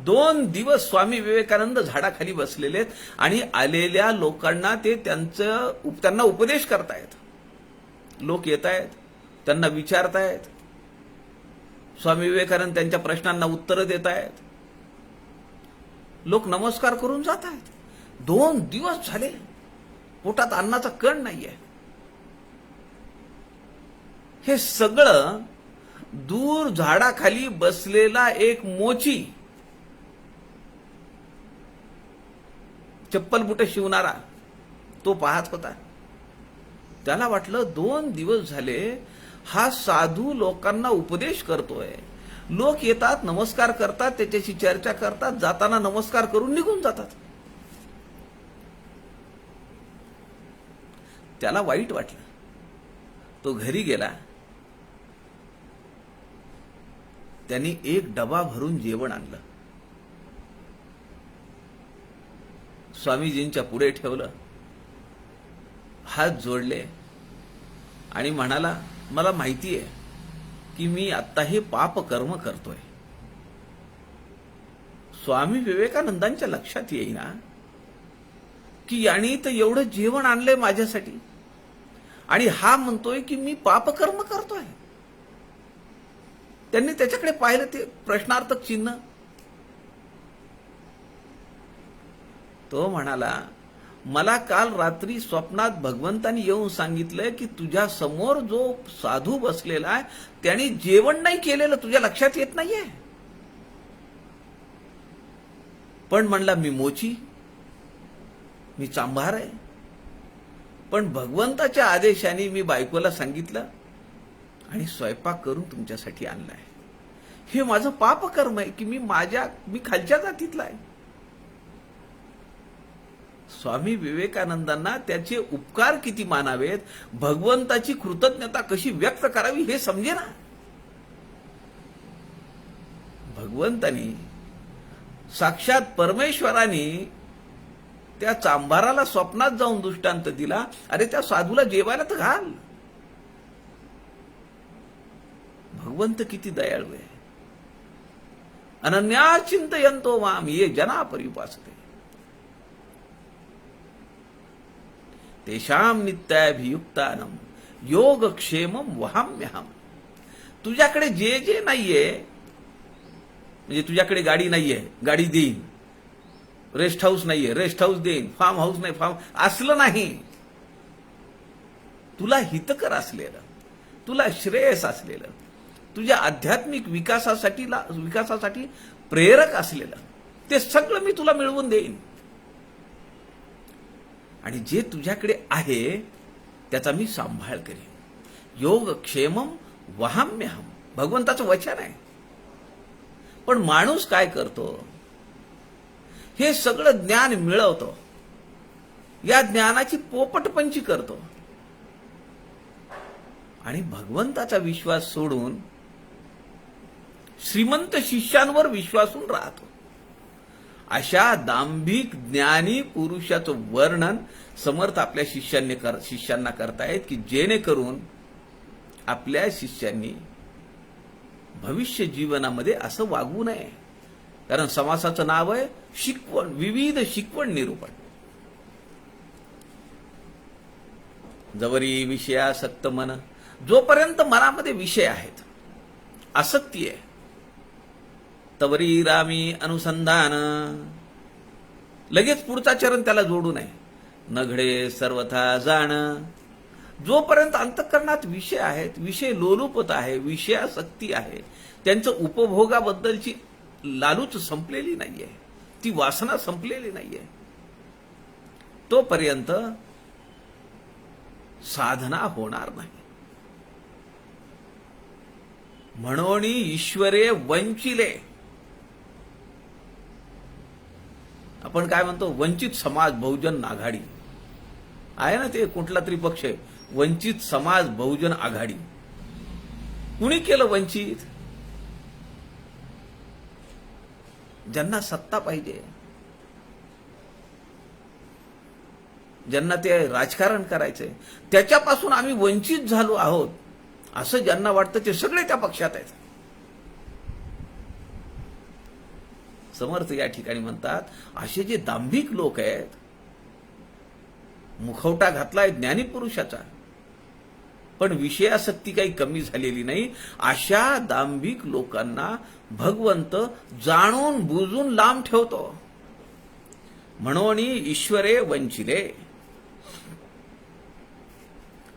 2 दिवस स्वामी विवेकानंद झाडाखाली बसलेले आहेत आणि आलेल्या लोकांना ते त्यांना उपदेश करतायत. लोक येत आहेत, त्यांना विचारतायत. स्वामी विवेकानंद त्यांच्या प्रश्नांना उत्तरं देत आहेत. लोक नमस्कार करून जात आहेत. 2 दिवस झाले, पोटात अन्नाचा कण नाहीये. हे सगळं दूर झाडाखाली बसलेला एक मोची, चप्पल बुट शिवणारा, तो पाहत होता. त्याला वाटलं 2 दिवस झाले हा साधू लोकांना उपदेश करतोय. लोक येतात, नमस्कार करतात, त्याच्याशी चर्चा करतात, जाताना नमस्कार करून निघून जातात. त्याला वाईट वाटलं. तो घरी गेला. त्यांनी एक डबा भरून जेवण आणलं. स्वामीजींच्या पुढे ठेवलं, हात जोडले आणि म्हणाला, मला माहिती आहे की मी आता हे पाप कर्म करतोय. स्वामी विवेकानंदांच्या लक्षात येईना की याने तर एवढं जेवण आणलंय माझ्यासाठी आणि हा म्हणतोय की मी पाप कर्म करतोय. त्यांनी त्याच्याकडे पाहिलं, ते प्रश्नार्थक चिन्ह. तो म्हणाला, मला काल रात्री स्वप्नात भगवंतानी येऊन सांगितलंय की तुझ्या समोर जो साधू बसलेला आहे त्याने जेवण नाही केलेलं, तुझ्या लक्षात येत नाहीये. पण म्हणला, मी मोची, मी चांभार आहे. पण भगवंताच्या आदेशाने मी बायकोला सांगितलं आणि स्वयंपाक करून तुमच्यासाठी आणलाय. हे माझं पाप कर्म आहे की मी खालच्या जातीतला आहे. स्वामी विवेकानंदांना त्याचे उपकार किती मानावेत, भगवंताची कृतज्ञता कशी व्यक्त करावी हे समजेना. भगवंतानी, साक्षात परमेश्वराने त्या चांभाराला स्वप्नात जाऊन दृष्टांत दिला, अरे त्या साधूला जेवायला तर घाल. भगवंत किती दयाळू आहे. अनन्या चिंतयंतो माम ये जना परिपासते तेषाम नित्याभियुक्तानम योगक्षेमम वहाम्यहम. तुझ्याकडे जे जे नाहीये, म्हणजे तुझ्याकडे गाडी नाहीये, गाडी देईन. रेस्ट हाऊस नाहीये, रेस्ट हाऊस देईन. फार्म हाऊस नाही, फार्म असलं नाही. तुला हितकर असलेलं, तुला श्रेयस असलेलं, तुझ्या आध्यात्मिक विकासासाठी प्रेरक असलेलं ते सगळं मी तुला मिळवून देईन. आणि जे तुझ्याकडे आहे त्याचा मी सांभाळ करेन. योगक्षेमम वहाम्यहम, भगवंताचं वचन आहे. पण माणूस काय करतो, हे सगळं ज्ञान मिळवतो, या ज्ञानाची पोपटपंची करतो आणि भगवंताचा विश्वास सोडून श्रीमंत शिष्यांवर विश्वासून राहतो. अशा दांभिक ज्ञानी पुरुषाचं वर्णन समर्थ आपल्या शिष्यांना करतायत की जेणेकरून आपल्या शिष्यांनी भविष्य जीवनामध्ये असं वागू नये. कारण समासाचं नाव आहे शिकवण, विविध शिकवण निरूपण. जवरी विषयासक्त मन, जोपर्यंत मनामध्ये विषय आहेत, आसक्ती आहे, तवरी रामी अनुसंधान. लगेच पुढचा चरण त्याला जोडू नये. न घडे सर्वथा जाण. जोपर्यंत अंतःकरणात विषय आहेत, विषय लोलुपत आहे, विषयासक्ती आहे, त्यांचं उपभोगाबद्दलची लालूच संपलेली नाहीये, ती वासना संपलेली नाहीये, तोपर्यंत साधना होणार नाही. म्हणून ईश्वरे वंचिले. आपण काय म्हणतो, वंचित समाज बहुजन आघाडी आहे ना, ते कुठला तरी पक्ष आहे, वंचित समाज बहुजन आघाडी. कुणी केलं वंचित? ज्यांना सत्ता पाहिजे, ज्यांना ते राजकारण करायचंय, त्याच्यापासून आम्ही वंचित झालो आहोत असं ज्यांना वाटतं ते सगळे त्या पक्षात आहेत. समर्थ या ठिकाणी म्हणतात, असे जे दांभिक लोक आहेत, मुखवटा घातलाय ज्ञानीपुरुषाचा पण विषयासक्ती काही कमी झालेली नाही, अशा दांभिक लोकांना भगवंत जाणून बुजून लांब ठेवतो. म्हणून ईश्वरे वंचिले.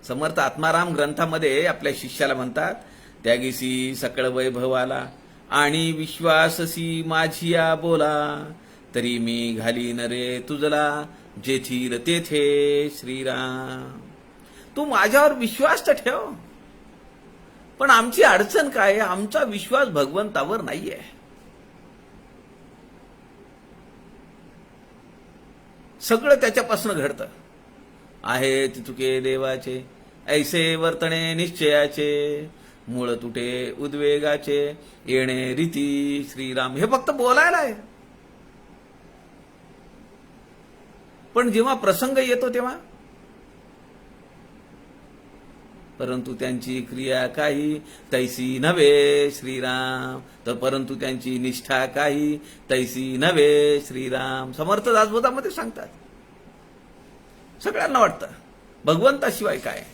समर्थ आत्माराम ग्रंथामध्ये आपल्या शिष्याला म्हणतात, त्यागीसी सकळ वैभवाला आणि विश्वाससी माझिया बोला, तरी मी घालीन रे तुझला जेथील तेथे श्रीराम. तू माझ्यावर विश्वास तर ठेव, पण आमची अडचण काय आहे? आमचा विश्वास भगवंतावर नाहीये. सगळं त्याच्यापासून घडतं. आहे तुके देवाचे ऐसे वर्तणे निश्चयाचे, मूळ तुटे उद्वेगाचे येणे रीती श्रीराम. हे फक्त बोलायला आहे, पण जेव्हा प्रसंग येतो तेव्हा परंतु त्यांची क्रिया काही तैसी नव्हे श्रीराम. तर परंतु त्यांची निष्ठा काही तैसी नव्हे श्रीराम. समर्थ दासबोधामध्ये सांगतात. सगळ्यांना वाटतं भगवंताशिवाय काय.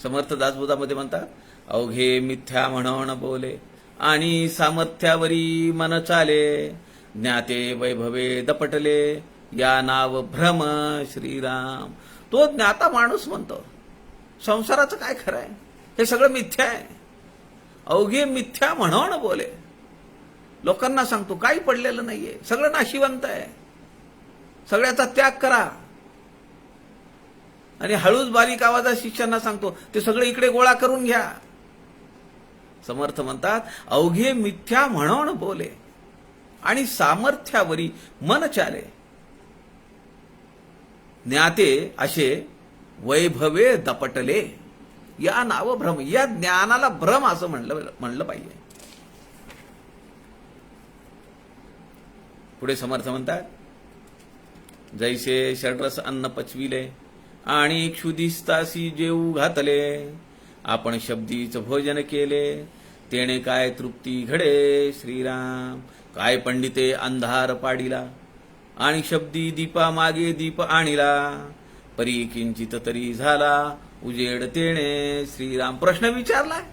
समर्थ दासबोधामध्ये म्हणतात, अवघे मिथ्या म्हणून बोले आणि सामर्थ्यावरी मन चाले, ज्ञाते वैभवे दपटले या नाव भ्रम श्रीराम. तो ज्ञाता माणूस म्हणतो संसाराचं काय खरं आहे, हे सगळं मिथ्या आहे. अवघे मिथ्या म्हणून बोले. लोकांना सांगतो काही पडलेलं नाहीये, सगळं नाशिवंत आहे, सगळ्याचा त्याग करा. आणि हळूच बारीक आवाजात शिष्यांना सांगतो ते सगळे इकडे गोळा करून घ्या. समर्थ म्हणतात, अवघे मिथ्या म्हणून बोले आणि सामर्थ्यावरी मन चाले, ज्ञाते असे वैभवे दपटले या नाव भ्रम. या ज्ञानाला भ्रम असं म्हणलं पाहिजे. पुढे समर्थ म्हणतात, जैसे षड्रस अन्न पचविले आणि क्षुधिस्तासी जेऊ घातले, आपण शब्दीच भोजन केले तेणे काय तृप्ती घडे श्रीराम. काय पंडिते अंधार पाडिला आणि शब्दी दीपा मागे दीप आणिला, परी किंचित तरी झाला उजेड तेणे श्रीराम. प्रश्न विचारलाय,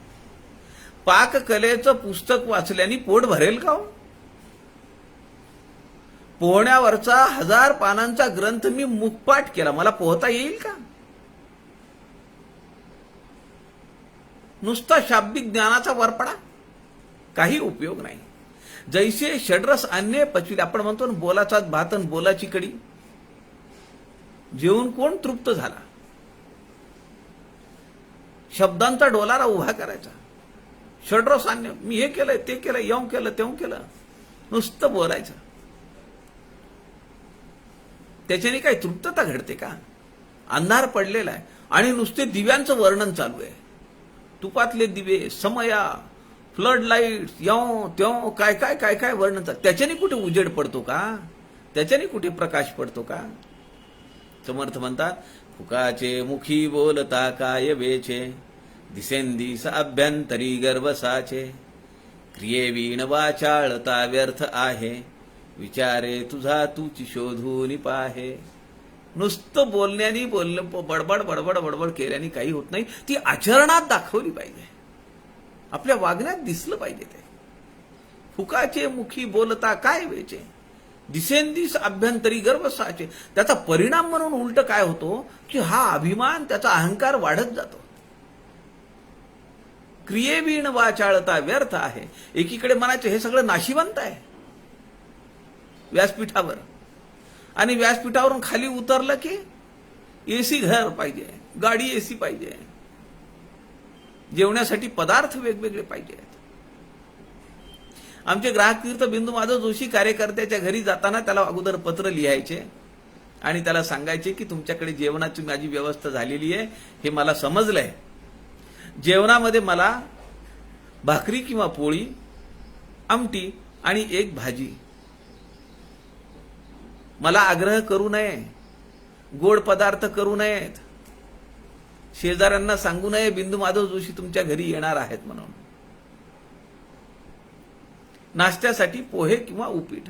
पाककलेचं पुस्तक वाचल्याने पोट भरेल का हो? पोहण्यावरचा 1000 पानांचा ग्रंथ मी मुखपाठ केला, मला पोहता येईल का? नुसता शाब्दिक ज्ञानाचा वरपडा, काही उपयोग नाही. जैसे षड्रस अन्य पचविले, आपण म्हणतो ना बोलाचा भात आणि बोलाची कडी, जेवून कोण तृप्त झाला? शब्दांचा डोलारा उभा करायचा. षड्रस अन्य, मी हे केलंय ते केलं, येऊ केलं तेऊ केलं, नुसतं बोलायचं. त्याच्याने काही तृप्तता घडते का? अंधार पडलेला आहे आणि नुसते दिव्यांचं वर्णन चालू आहे. तुपातले दिवे, समया, फ्लड लाईट, यो त्यो काय काय काय काय वर्णन चालू. त्याच्याने कुठे उजेड पडतो का? त्याच्याने कुठे प्रकाश पडतो का? समर्थ म्हणतात, फुकाचे मुखी बोलता काय वेचे, दिसेंदिस अभ्यंतरी गर्भसाचे, क्रियेवीण वाचाळता व्यर्थ आहे, विचारे तुझा तूची शोधून पाहे. नुसतं बोलण्याने बडबड बडबड बडबड केल्याने काही होत नाही. ती आचरणात दाखवली पाहिजे, आपल्या वागण्यात दिसलं पाहिजे. ते फुकाचे मुखी बोलता काय वेचे, दिसेंदिस अभ्यंतरी गर्भसाचे. त्याचा परिणाम म्हणून उलट काय होतो की हा अभिमान, त्याचा अहंकार वाढत जातो. क्रियेवीण वाचाळता व्यर्थ आहे. एकीकडे म्हणायचं हे सगळं नाशिवंत आहे व्यासपीठावर, आणि व्यासपीठावरून खाली उतरलं की एसी घर पाहिजे, गाडी एसी पाहिजे, जेवण्यासाठी पदार्थ वेगवेगळे पाहिजेत. आमचे ग्राहक तीर्थ बिंदू माधव जोशी कार्यकर्त्याच्या घरी जाताना त्याला अगोदर पत्र लिहायचे आणि त्याला सांगायचे की तुमच्याकडे जेवणाची माझी व्यवस्था झालेली आहे, हे मला समजलंय. जेवणामध्ये मला भाकरी किंवा पोळी, आमटी आणि एक भाजी. मला आग्रह करू नये, गोड पदार्थ करू नयेत, शेजाऱ्यांना सांगू नये बिंदू माधव जोशी तुमच्या घरी येणार आहेत म्हणून. नाश्त्यासाठी पोहे किंवा उपीट,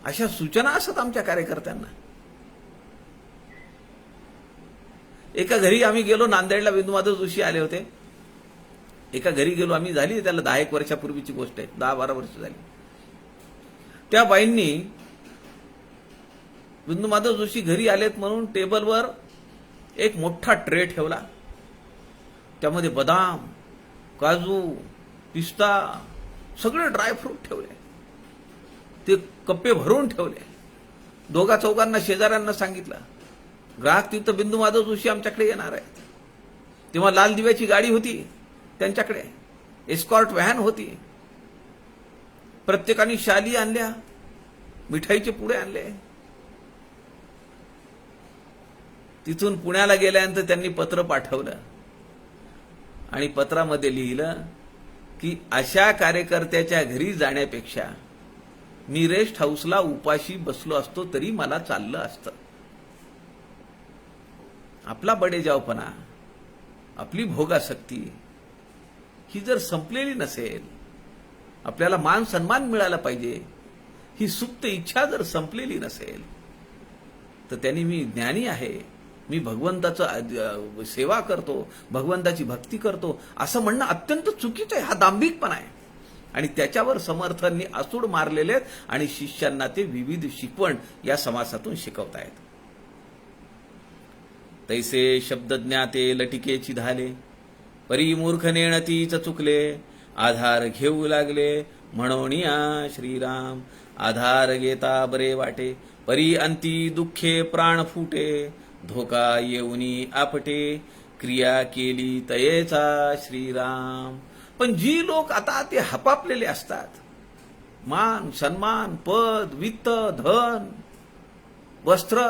अशा सूचना असतात आमच्या कार्यकर्त्यांना. एका घरी आम्ही गेलो, नांदेडला बिंदू माधव जोशी आले होते. एका घरी गेलो आम्ही, झाली त्याला 10-1 वर्षापूर्वीची गोष्ट आहे, 10-12 वर्ष झाली. त्या बाईंनी बिंदू माधव जोशी घरी आलेत म्हणून टेबलवर एक मोठा ट्रे ठेवला. त्यामध्ये बदाम, काजू, पिस्ता, सगळे ड्रायफ्रूट ठेवले. ते कप्पे भरून ठेवले. 2-4 शेजाऱ्यांना सांगितलं, ग्राहक तीर्थ बिंदू माधव जोशी आमच्याकडे येणार आहेत. तेव्हा लाल दिव्याची गाडी होती त्यांच्याकडे, एस्कॉर्ट व्हॅन होती. प्रत्येकाने शाली आणल्या, मिठाईचे पुडे आणले. तिथून पुण्याला गेल्यानंतर त्यांनी पत्र पाठवलं आणि पत्रामध्ये लिहिलं की अशा कार्यकर्त्याच्या घरी जाण्यापेक्षा मी रेस्ट हाऊसला उपाशी बसलो असतो तरी मला चाललं असतं. आपला बडेजावपणा, आपली भोगासक्ती ही जर संपलेली नसेल, आपल्याला मान सन्मान मिळाला पाहिजे, ही सुप्त इच्छा जर संपलेली नसेल, तर त्यांनी मी ज्ञानी आहे, मी भगवंताचं सेवा करतो, भगवंताची भक्ती करतो, असं म्हणणं अत्यंत चुकीचं आहे. हा दांभिकपणा आहे. आणि त्याच्यावर समर्थांनी आसूड मारलेले आहेत आणि शिष्यांना ते विविध शिकवण या समासातून शिकवतायत. तैसे शब्द ज्ञाते लटिकेची धाले, परी मूर्ख नेणतीच चुकले, आधार घेऊ लागले म्हणोनिया श्रीराम. आधार घेता बरे वाटे, परी अंती दुःखे प्राण फुटे, धोका येऊनी आपटे, क्रिया केली तयेचा श्रीराम. पण जी लोक आता ते हपापलेले असतात, मान सन्मान, पद, वित्त, धन, वस्त्र,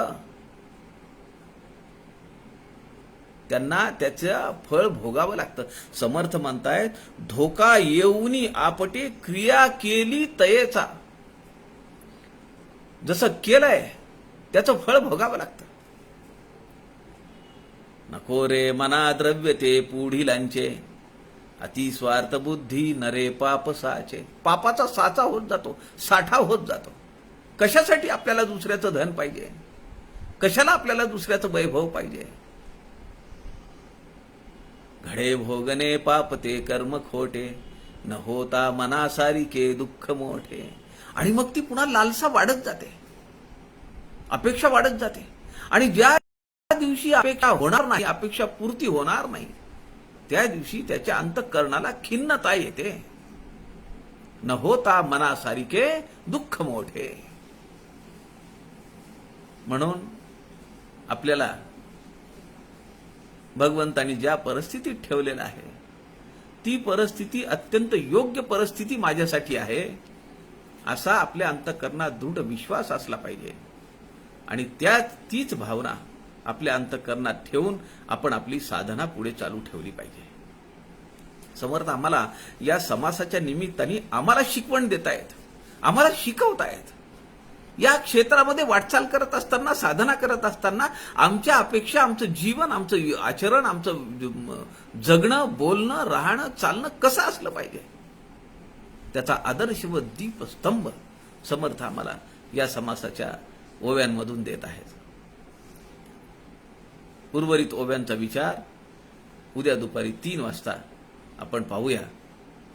त्यांना त्याचं फळ भोगावं लागतं. समर्थ म्हणतायत, धोका येऊनी आपटे, क्रिया केली तयेचा. जसं केलंय त्याचं फळ भोगावं लागतं. नको रे मना द्रव्य ते पुढीलांचे, अति स्वार्थ बुद्धी नरे पाप साचे. पापाचा साचा होत जातो, साठा होत जातो. कशासाठी आपल्याला दुसऱ्याचं धन पाहिजे? कशाला आपल्याला दुसऱ्याचं वैभव पाहिजे? घडे भोगणे पाप ते कर्म खोटे, न होता मनासारिके दुःख मोठे. आणि मग ती पुन्हा लालसा वाढत जाते, अपेक्षा वाढत जाते. आणि ज्या दिवशी अपेक्षा होणार नाही, अपेक्षा पूर्ती होणार नाही, त्या दिवशी त्याच्या अंतःकरणाला खिन्नता येते. न होता मनासारिके दुःख मोठे. म्हणून आपल्याला भगवंतानी ज्या परिस्थितीत ठेवलेलं आहे, ती परिस्थिती अत्यंत योग्य परिस्थिती माझ्यासाठी आहे, असा आपल्या अंतःकरणात दृढ विश्वास असला पाहिजे. आणि तीच भावना आपल्या अंतःकरणात ठेवून आपण आपली साधना पुढे चालू ठेवली पाहिजे. समर्थ आम्हाला या समासाच्या निमित्ताने आम्हाला शिकवण देतायत, आम्हाला शिकवतायत. या क्षेत्रामध्ये वाटचाल करत असताना, साधना करत असताना आमच्या अपेक्षा, आमचं जीवन, आमचं आचरण, आमचं जगणं, बोलणं, राहणं, चालणं कसं असलं पाहिजे, त्याचा आदर्श व दीपस्तंभ समर्थ आम्हाला या समासाच्या ओव्यांमधून देत आहेत. उर्वरित ओव्यांचा विचार उद्या दुपारी 3 वाजता आपण पाहूया.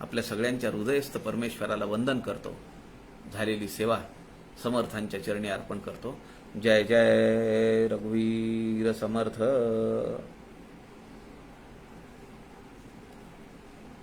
आपल्या सगळ्यांच्या हृदयस्थ परमेश्वराला वंदन करतो. झालेली सेवा समर्थांच्या चरणी अर्पण करतो. जय जय रघुवीर समर्थ.